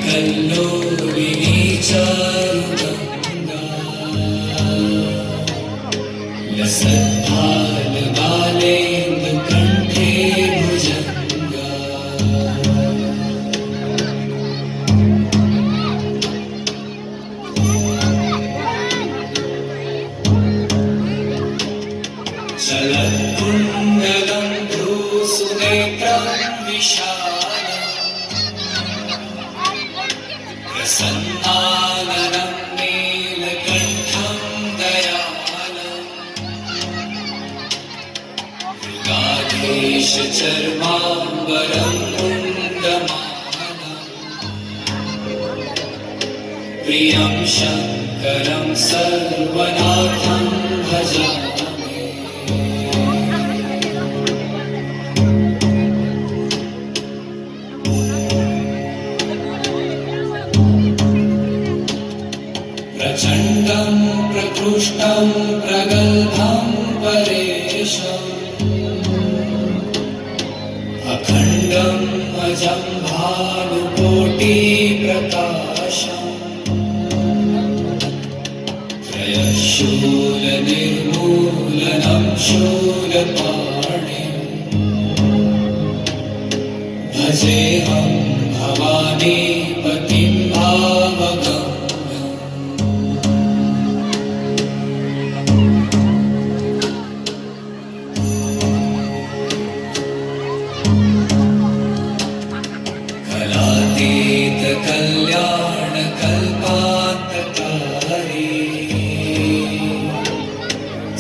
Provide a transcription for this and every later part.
कल्लोलिनी चारुगङ्गा लसद्भालबालेन्दुकण्ठे भुजङ्गा चलत्कुण्डलं भ्रूसुनेत्रं विशालम् प्रसन्नाननं नीलकण्ठं दयालम् मृगाधीशचर्माम्बरं मुण्डमालम् प्रियं शङ्करं सर्वनाथं भजामि प्रचण्डं प्रकृष्टं प्रगल्भं परेशम् अखण्डम् अजं भानुकोटिप्रकाशम् त्रयशूलनिर्मूलनं शूलपाणिम् भजेऽहं भवानीपतिं भावगम् कल्याणकल्पान्तकारी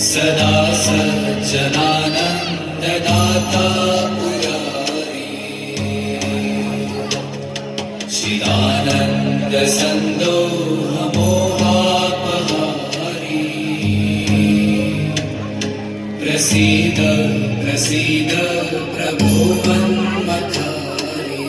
सदा सज्जनानन्ददाता पुरारी चिदानन्दसन्दोहमोहापहारी प्रसीद प्रसीद प्रभो मन्मथारी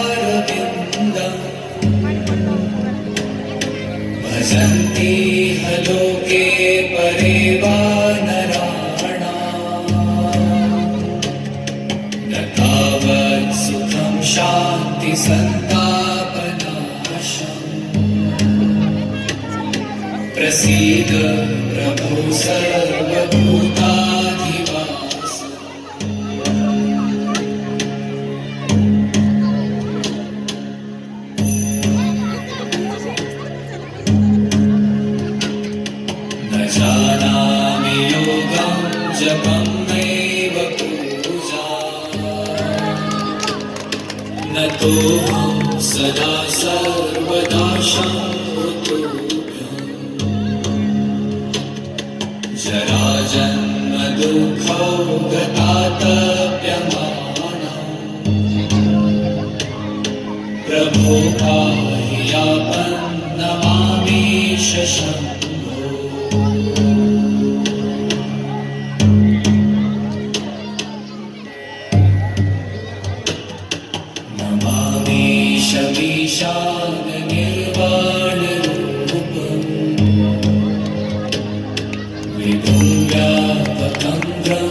नयावत्पुमानाथपादारविन्दम् भजन्ति लोके परे वा नराणाम् न तावत् सुखं शान्तिसन्तापनाशम् प्रसीद प्रभो सर्वभूताधिवास जानामि योगं जपं नैव पूजा न तोऽहं सदा सर्वदा शम्भुतुभ्यं जराजन्मदुःखौ गता